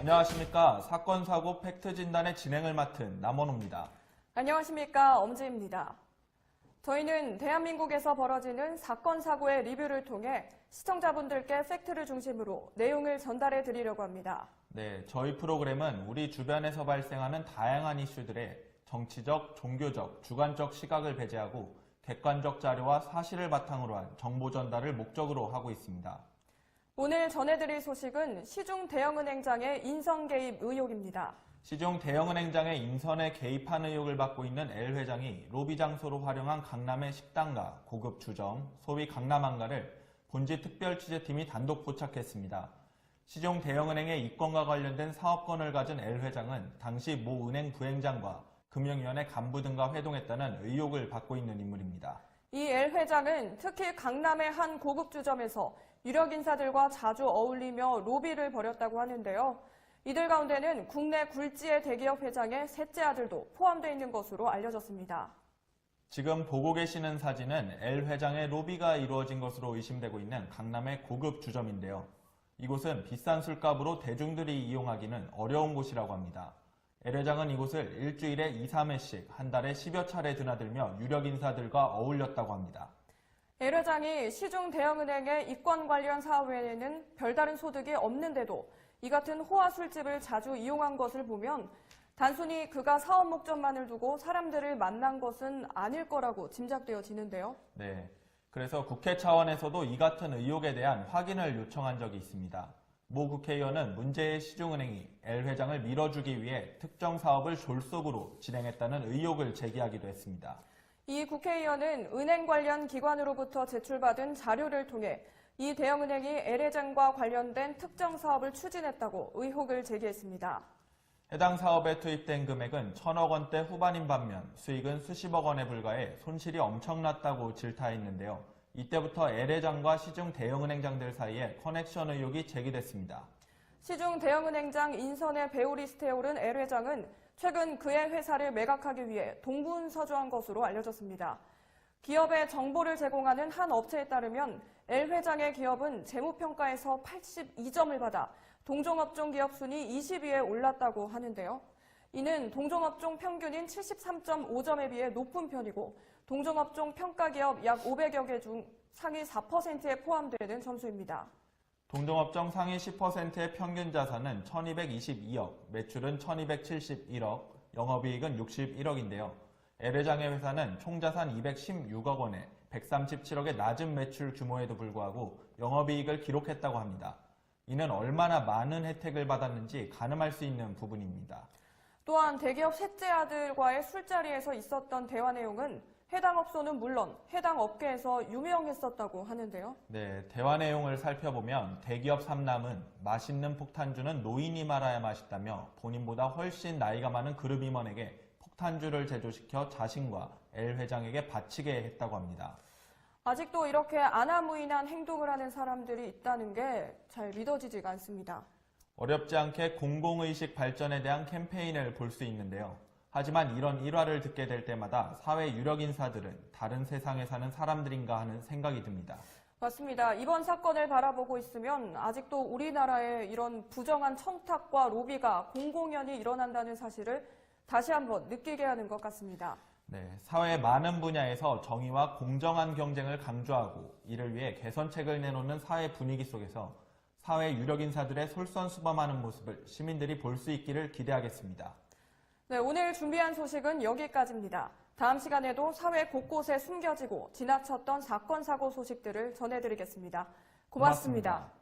안녕하십니까. 사건, 사고, 팩트 진단의 진행을 맡은 남원호입니다. 안녕하십니까. 엄지입니다. 저희는 대한민국에서 벌어지는 사건, 사고의 리뷰를 통해 시청자분들께 팩트를 중심으로 내용을 전달해 드리려고 합니다. 네, 저희 프로그램은 우리 주변에서 발생하는 다양한 이슈들의 정치적, 종교적, 주관적 시각을 배제하고 객관적 자료와 사실을 바탕으로 한 정보 전달을 목적으로 하고 있습니다. 오늘 전해드릴 소식은 시중 대형은행장의 인선 개입 의혹입니다. 시중 대형은행장의 인선에 개입한 의혹을 받고 있는 L 회장이 로비 장소로 활용한 강남의 식당가, 고급 주점, 소위 강남한가를 본지 특별취재팀이 단독 포착했습니다. 시중 대형은행의 이권과 관련된 사업권을 가진 L 회장은 당시 모 은행 부행장과 금융위원회 간부 등과 회동했다는 의혹을 받고 있는 인물입니다. 이 L 회장은 특히 강남의 한 고급 주점에서 유력 인사들과 자주 어울리며 로비를 벌였다고 하는데요. 이들 가운데는 국내 굴지의 대기업 회장의 셋째 아들도 포함되어 있는 것으로 알려졌습니다. 지금 보고 계시는 사진은 L 회장의 로비가 이루어진 것으로 의심되고 있는 강남의 고급 주점인데요. 이곳은 비싼 술값으로 대중들이 이용하기는 어려운 곳이라고 합니다. L 회장은 이곳을 일주일에 2, 3회씩 한 달에 10여 차례 드나들며 유력 인사들과 어울렸다고 합니다. L 회장이 시중 대형은행의 이권 관련 사업 외에는 별다른 소득이 없는데도 이 같은 호화 술집을 자주 이용한 것을 보면 단순히 그가 사업 목적만을 두고 사람들을 만난 것은 아닐 거라고 짐작되어지는데요. 네, 그래서 국회 차원에서도 이 같은 의혹에 대한 확인을 요청한 적이 있습니다. 모 국회의원은 문제의 시중은행이 L 회장을 밀어주기 위해 특정 사업을 졸속으로 진행했다는 의혹을 제기하기도 했습니다. 이 국회의원은 은행 관련 기관으로부터 제출받은 자료를 통해 이 대형은행이 L 회장과 관련된 특정 사업을 추진했다고 의혹을 제기했습니다. 해당 사업에 투입된 금액은 1,000억 원대 후반인 반면 수익은 수십억 원에 불과해 손실이 엄청났다고 질타했는데요. 이때부터 L 회장과 시중 대형은행장들 사이에 커넥션 의혹이 제기됐습니다. 시중 대형은행장 인선의 배후 리스트에 오른 L 회장은 최근 그의 회사를 매각하기 위해 동분서주한 것으로 알려졌습니다. 기업에 정보를 제공하는 한 업체에 따르면 L 회장의 기업은 재무평가에서 82점을 받아 동종업종 기업 순위 20위에 올랐다고 하는데요. 이는 동종업종 평균인 73.5점에 비해 높은 편이고 동종업종 평가기업 약 500여 개 중 상위 4%에 포함되는 점수입니다. 동종업종 상위 10%의 평균 자산은 1,222억, 매출은 1,271억, 영업이익은 61억인데요. L 회장의 회사는 총 자산 216억 원에 137억의 낮은 매출 규모에도 불구하고 영업이익을 기록했다고 합니다. 이는 얼마나 많은 혜택을 받았는지 가늠할 수 있는 부분입니다. 또한 대기업 셋째 아들과의 술자리에서 있었던 대화 내용은 해당 업소는 물론 해당 업계에서 유명했었다고 하는데요. 네, 대화 내용을 살펴보면 대기업 3남은 맛있는 폭탄주는 노인이 말아야 맛있다며 본인보다 훨씬 나이가 많은 그룹 임원에게 폭탄주를 제조시켜 자신과 L 회장에게 바치게 했다고 합니다. 아직도 이렇게 아나무인한 행동을 하는 사람들이 있다는 게 잘 믿어지지가 않습니다. 어렵지 않게 공공의식 발전에 대한 캠페인을 볼 수 있는데요. 하지만 이런 일화를 듣게 될 때마다 사회 유력 인사들은 다른 세상에 사는 사람들인가 하는 생각이 듭니다. 맞습니다. 이번 사건을 바라보고 있으면 아직도 우리나라에 이런 부정한 청탁과 로비가 공공연히 일어난다는 사실을 다시 한번 느끼게 하는 것 같습니다. 네, 사회의 많은 분야에서 정의와 공정한 경쟁을 강조하고 이를 위해 개선책을 내놓는 사회 분위기 속에서 사회 유력 인사들의 솔선수범하는 모습을 시민들이 볼 수 있기를 기대하겠습니다. 네, 오늘 준비한 소식은 여기까지입니다. 다음 시간에도 사회 곳곳에 숨겨지고 지나쳤던 사건, 사고 소식들을 전해드리겠습니다. 고맙습니다.